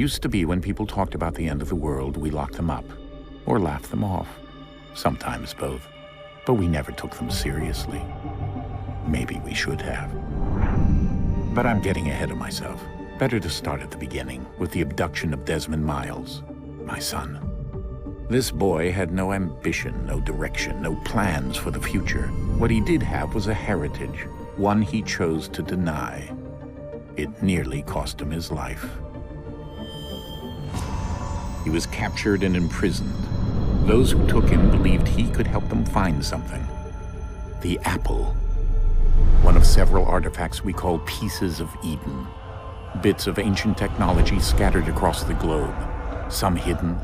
Used to be when people talked about the end of the world, we locked them up, or laughed them off. Sometimes both. But we never took them seriously. Maybe we should have. But I'm getting ahead of myself. Better to start at the beginning, with the abduction of Desmond Miles, my son. This boy had no ambition, no direction, no plans for the future. What he did have was a heritage, one he chose to deny. It nearly cost him his life. He was captured and imprisoned. Those who took him believed he could help them find something. The apple. One of several artifacts we call pieces of Eden. Bits of ancient technology scattered across the globe. Some hidden,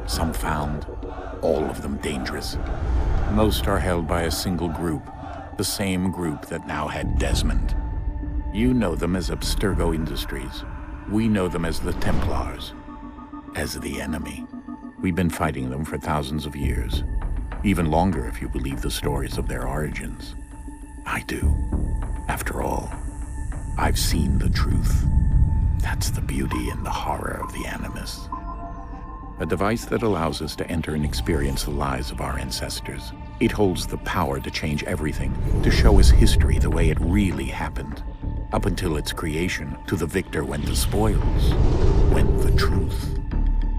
some found, all of them dangerous. Most are held by a single group, the same group that now had Desmond. You know them as Abstergo Industries. We know them as the Templars, as the enemy. We've been fighting them for thousands of years, even longer if you believe the stories of their origins. I do. After all, I've seen the truth. That's the beauty and the horror of the Animus. A device that allows us to enter and experience the lives of our ancestors. It holds the power to change everything, to show us history the way it really happened. Up until its creation, to the victor went the spoils, went the truth.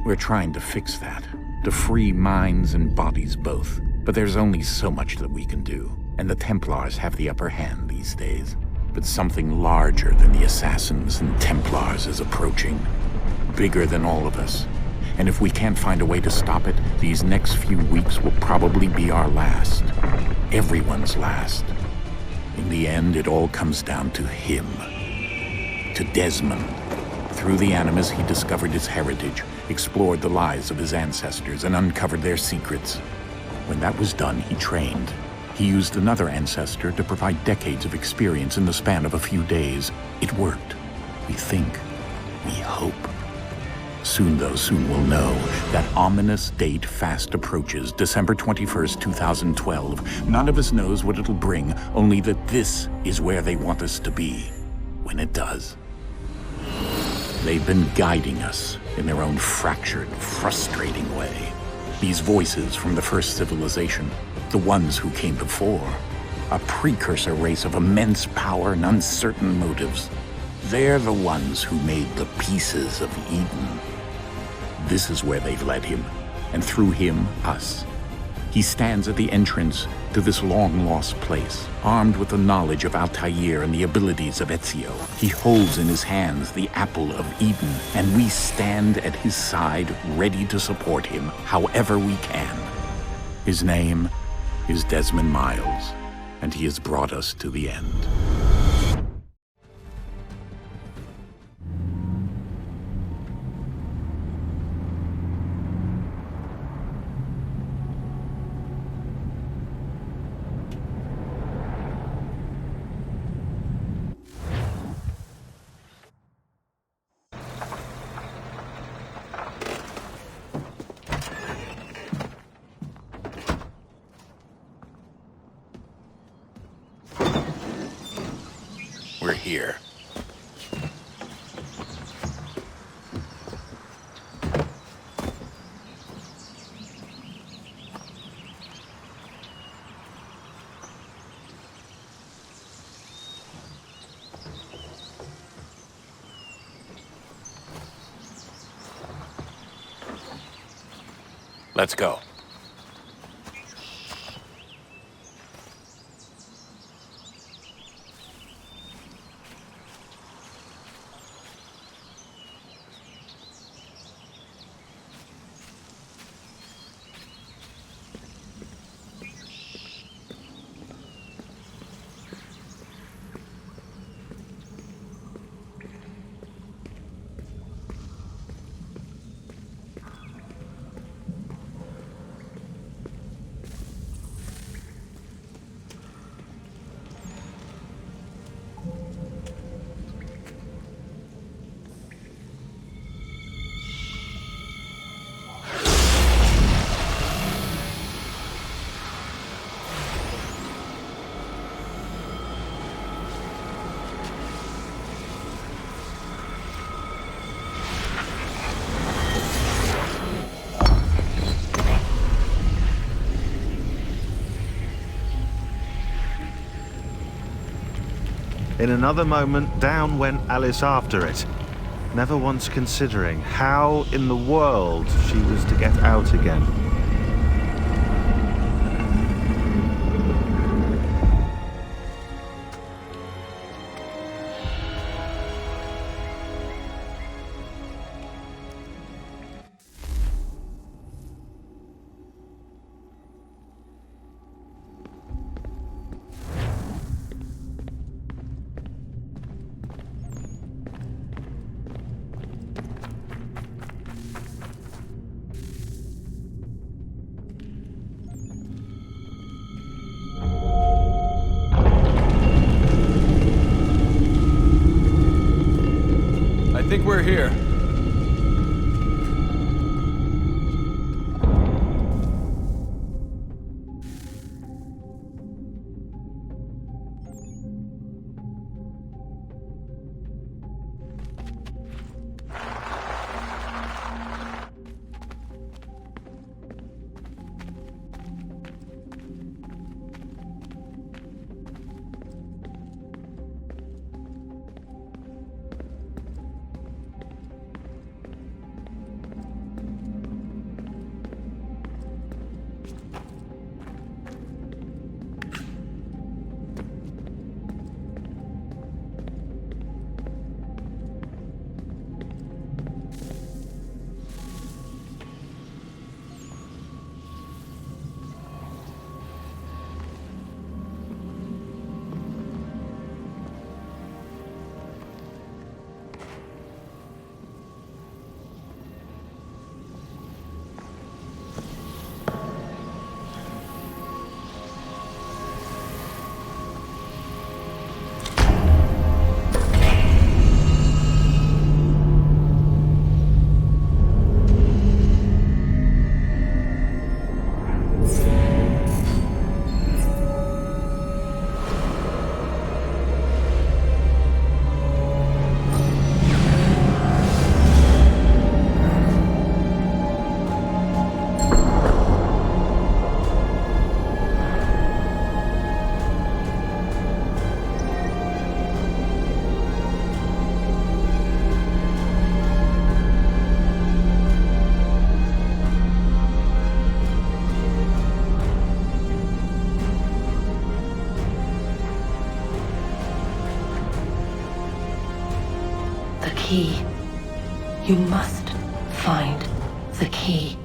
We're trying to fix that, to free minds and bodies both. But there's only so much that we can do, and the Templars have the upper hand these days. But something larger than the Assassins and Templars is approaching, bigger than all of us. And if we can't find a way to stop it, these next few weeks will probably be our last. Everyone's last. In the end, it all comes down to him. To Desmond. Through the Animus, he discovered his heritage, explored the lives of his ancestors, and uncovered their secrets. When that was done, he trained. He used another ancestor to provide decades of experience in the span of a few days. It worked. We think. We hope. Soon, though, soon we'll know. That ominous date fast approaches, December 21st, 2012. None of us knows what it'll bring, only that this is where they want us to be, when it does. They've been guiding us in their own fractured, frustrating way. These voices from the first civilization, the ones who came before, a precursor race of immense power and uncertain motives. They're the ones who made the pieces of Eden. This is where they've led him, and through him, us. He stands at the entrance to this long-lost place, armed with the knowledge of Altair and the abilities of Ezio. He holds in his hands the apple of Eden, and we stand at his side, ready to support him however we can. His name is Desmond Miles, and he has brought us to the end. We're here. Let's go. In another moment, down went Alice after it, never once considering how in the world she was to get out again. I think we're here. Key. You must find the key.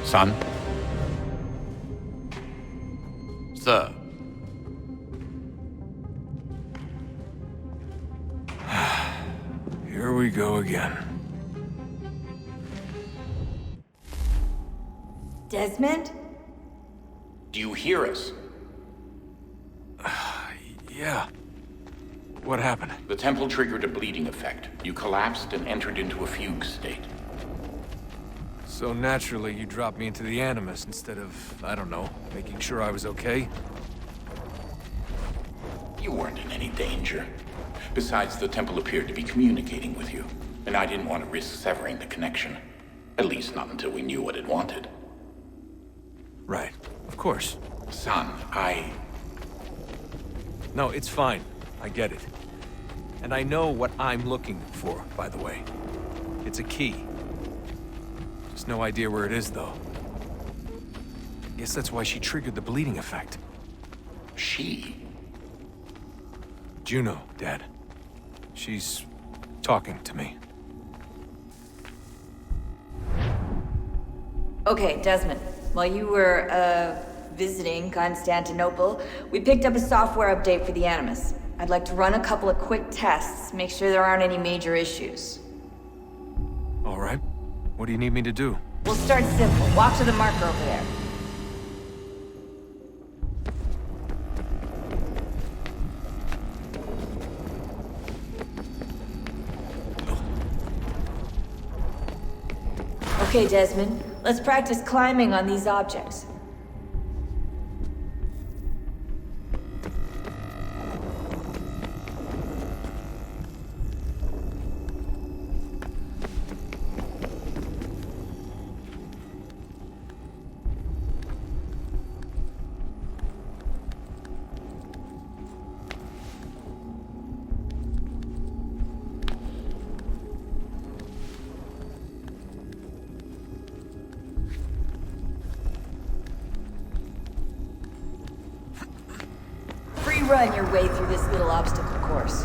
Son? Sir. Here we go again. Desmond? Do you hear us? Yeah. What happened? The temple triggered a bleeding effect. You collapsed and entered into a fugue state. So naturally, you dropped me into the Animus instead of, I don't know, making sure I was okay? You weren't in any danger. Besides, the temple appeared to be communicating with you, and I didn't want to risk severing the connection. At least not until we knew what it wanted. Right. Of course. Son, No, it's fine. I get it. And I know what I'm looking for, by the way. It's a key. Just no idea where it is, though. Guess that's why she triggered the bleeding effect. She? Juno, Dad. She's talking to me. Okay, Desmond. While you were, visiting Constantinople, we picked up a software update for the Animus. I'd like to run a couple of quick tests, make sure there aren't any major issues. All right. What do you need me to do? We'll start simple. Walk to the marker over there. Okay, Desmond. Let's practice climbing on these objects. run your way through this little obstacle course.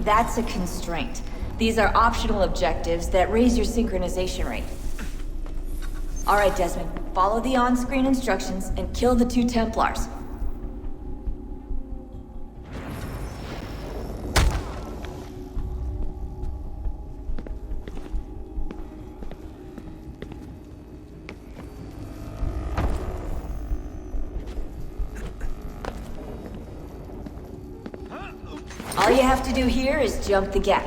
That's a constraint. These are optional objectives that raise your synchronization rate. All right, Desmond, follow the on-screen instructions and kill the 2 Templars. All you have to do here is jump the gap.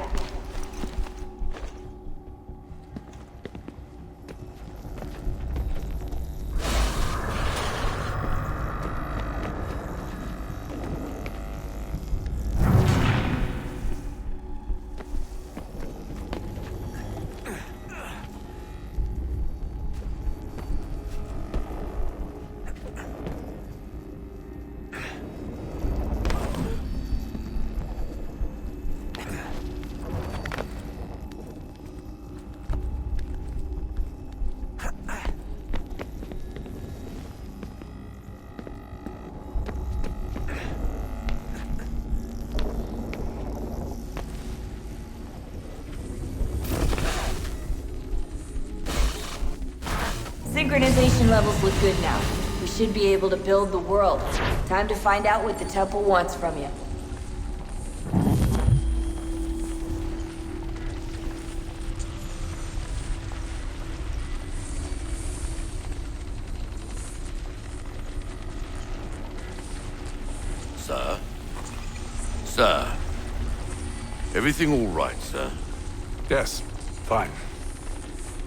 Synchronization levels look good now. We should be able to build the world. Time to find out what the temple wants from you. Sir? Sir? Everything all right, sir? Yes, fine.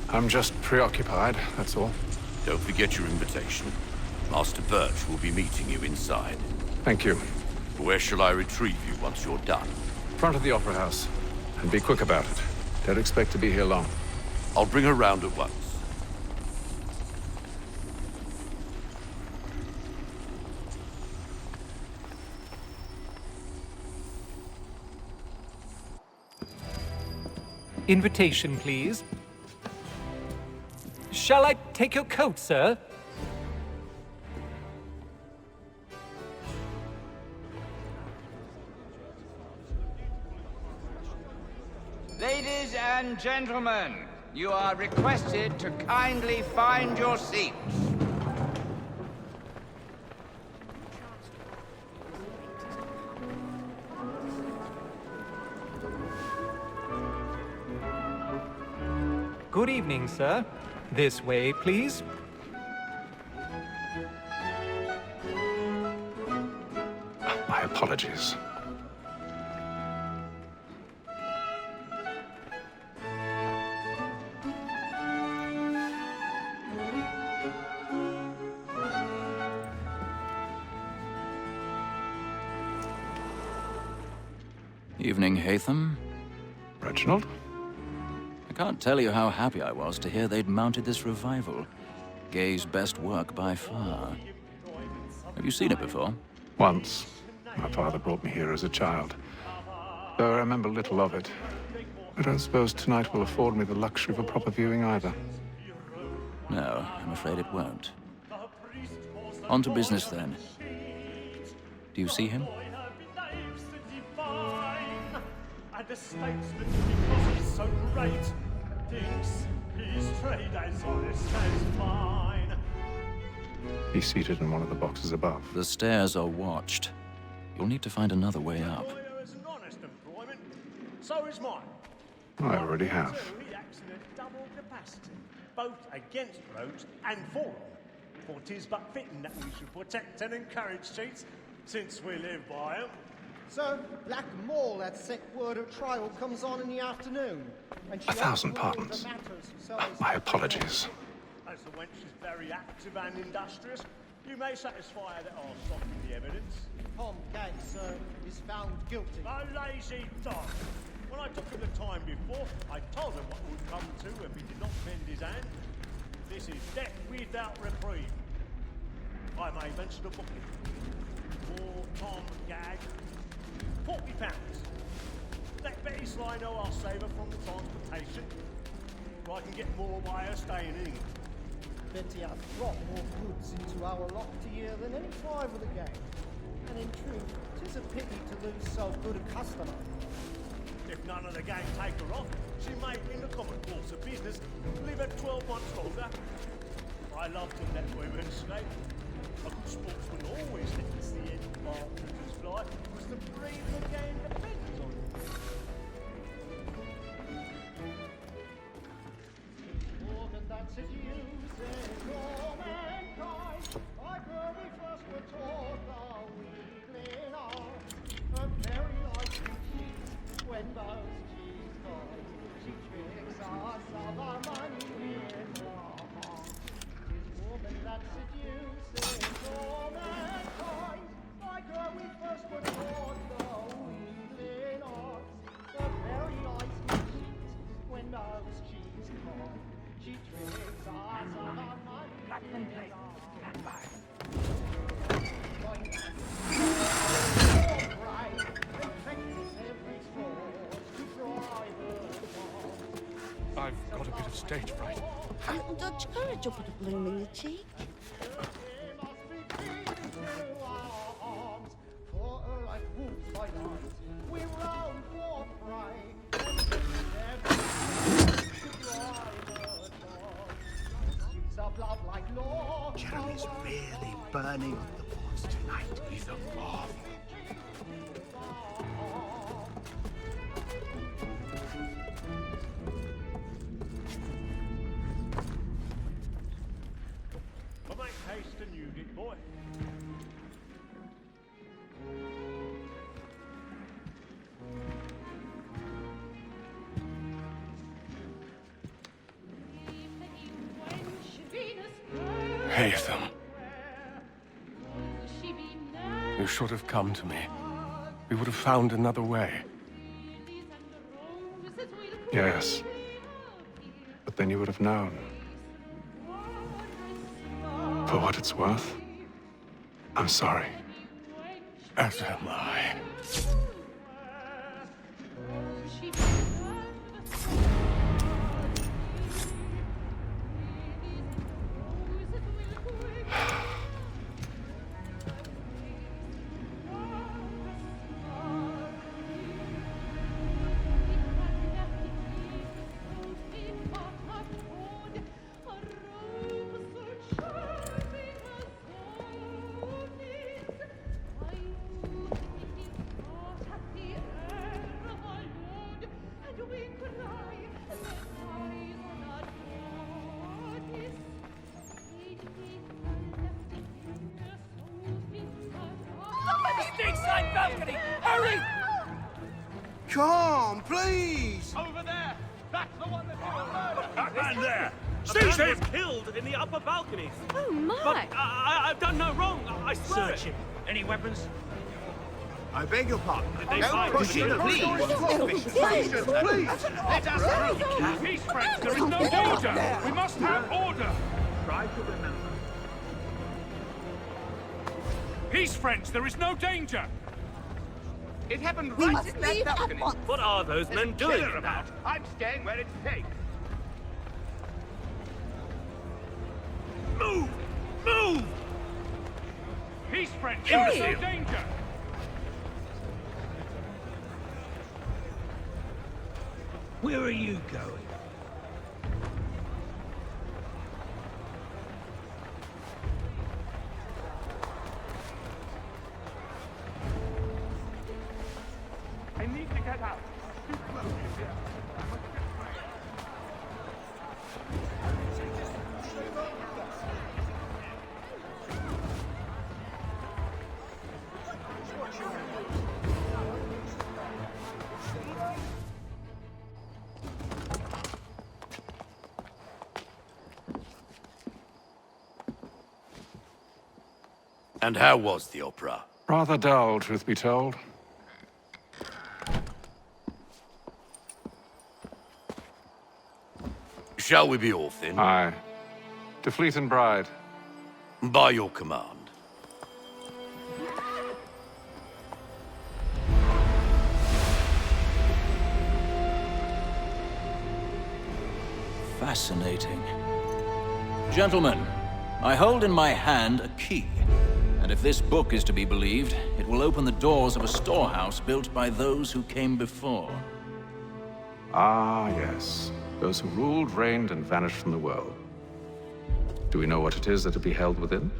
I'm just preoccupied, that's all. Don't forget your invitation. Master Birch will be meeting you inside. Thank you. Where shall I retrieve you once you're done? Front of the Opera House. And be quick about it. Don't expect to be here long. I'll bring her round at once. Invitation, please. Shall I take your coat, sir? Ladies and gentlemen, you are requested to kindly find your seats. Good evening, sir. This way, please. My apologies. Evening, Hatham. Reginald? I can't tell you how happy I was to hear they'd mounted this revival. Gay's best work by far. Have you seen it before? Once. My father brought me here as a child. Though I remember little of it. I don't suppose tonight will afford me the luxury of a proper viewing either. No, I'm afraid it won't. On to business then. Do you see him? And a statesman, because he's so great, thinks his trade as honest as mine. He's seated in one of the boxes above. The stairs are watched. You'll need to find another way up. Is an honest employment, so is mine. I already have. He acts in a double capacity, both against rogues and for them. For 'tis but fitting that we should protect and encourage cheats, since we live by 'em. Sir, Black Mall had set word of trial comes on in the afternoon. And she 1,000 pardons. My apologies. As the wench is very active and industrious, you may satisfy her that I'll soften the evidence. Tom Gates, sir, is found guilty. A lazy dog. When I took him the time before, I told him what would come to if he did not bend his hand. This is death without reprieve. I may mention a booking. For Tom Gag, £40. Let Betty Sly know I'll save her from the transportation. Or I can get more by her staying in England. Betty hath brought more goods into our locked year than any five of the gang. And in truth, 'tis a pity to lose so good a customer. If none of the gang take her off, she may, in the common course of business, live at 12 months longer. I love to let women escape. A good sportsman always lets the end partridges fly, because the breed of the game depends on it. More than that seduces all mankind. Like where we first were taught the weakling art. A very light cheese, when those cheese boys, she tricks us of our money with her heart. 'Tis woman that seduces all mankind. Like where we first were taught the weakling art. A very light cheese, when those cheese boys, she tricks us of our money with her heart. I've got a bit of stage fright. Dodge courage up at a bloom in the cheek. Jeremy's really burning up the boards tonight. He's a marvel. But make haste and use it, boy. Haytham. You should have come to me. We would have found another way. Yes. But then you would have known. For what it's worth, I'm sorry. As am I. Hurry! Come, please! Over there! That's the one that did the murder! That man there! A Seize man him! was killed in the upper balconies. Oh, my! But I've done no wrong. I swear Search it. him. Any weapons? I beg your pardon. Did they No find pushing, the please! Please! Let us through! Peace, friends! There is no danger! We must have order! Try to remember. Peace, friends! There is no danger! It happened We right must in that leave at balcony. once. What are those men doing killer in that? I'm staying where it's safe. Move! Move! Peace, friends! There is no danger! Where are you going? I need to get out. Too close in here. I must get away. And how was the opera? Rather dull, truth be told. Shall we be off then? Aye. To Fleet and Bride. By your command. fascinating. Gentlemen, I hold in my hand a key. And if this book is to be believed, it will open the doors of a storehouse built by those who came before. Ah, yes. Those who ruled, reigned, and vanished from the world. Do we know what it is that will be held within?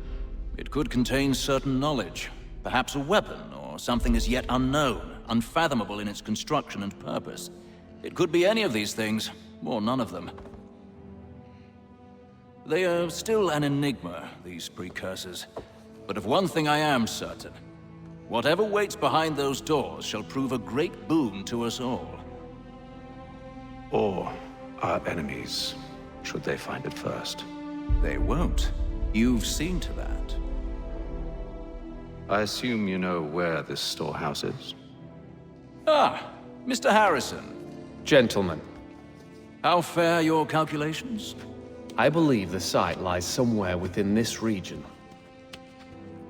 It could contain certain knowledge. Perhaps a weapon, or something as yet unknown, unfathomable in its construction and purpose. It could be any of these things, or none of them. They are still an enigma, these precursors. But of one thing I am certain. Whatever waits behind those doors shall prove a great boon to us all. Or our enemies, should they find it first. They won't. You've seen to that. I assume you know where this storehouse is? Ah, Mr. Harrison. Gentlemen. How fare your calculations? I believe the site lies somewhere within this region.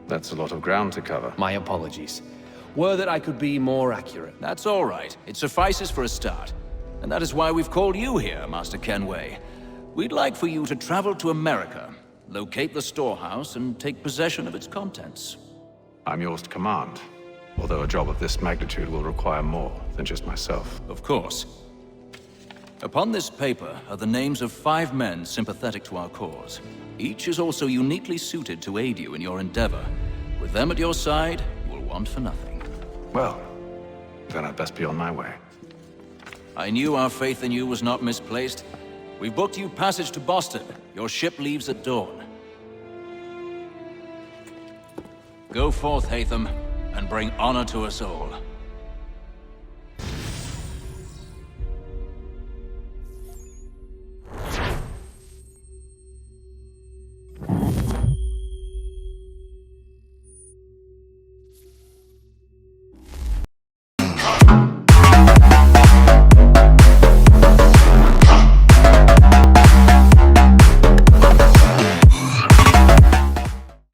That's a lot of ground to cover. My apologies. Were that I could be more accurate. That's all right. It suffices for a start. And that is why we've called you here, Master Kenway. We'd like for you to travel to America, locate the storehouse, and take possession of its contents. I'm yours to command. Although a job of this magnitude will require more than just myself. Of course. Upon this paper are the names of 5 men sympathetic to our cause. Each is also uniquely suited to aid you in your endeavor. With them at your side, you will want for nothing. Well, then I'd best be on my way. I knew our faith in you was not misplaced. We've booked you passage to Boston. Your ship leaves at dawn. Go forth, Hatham, and bring honor to us all.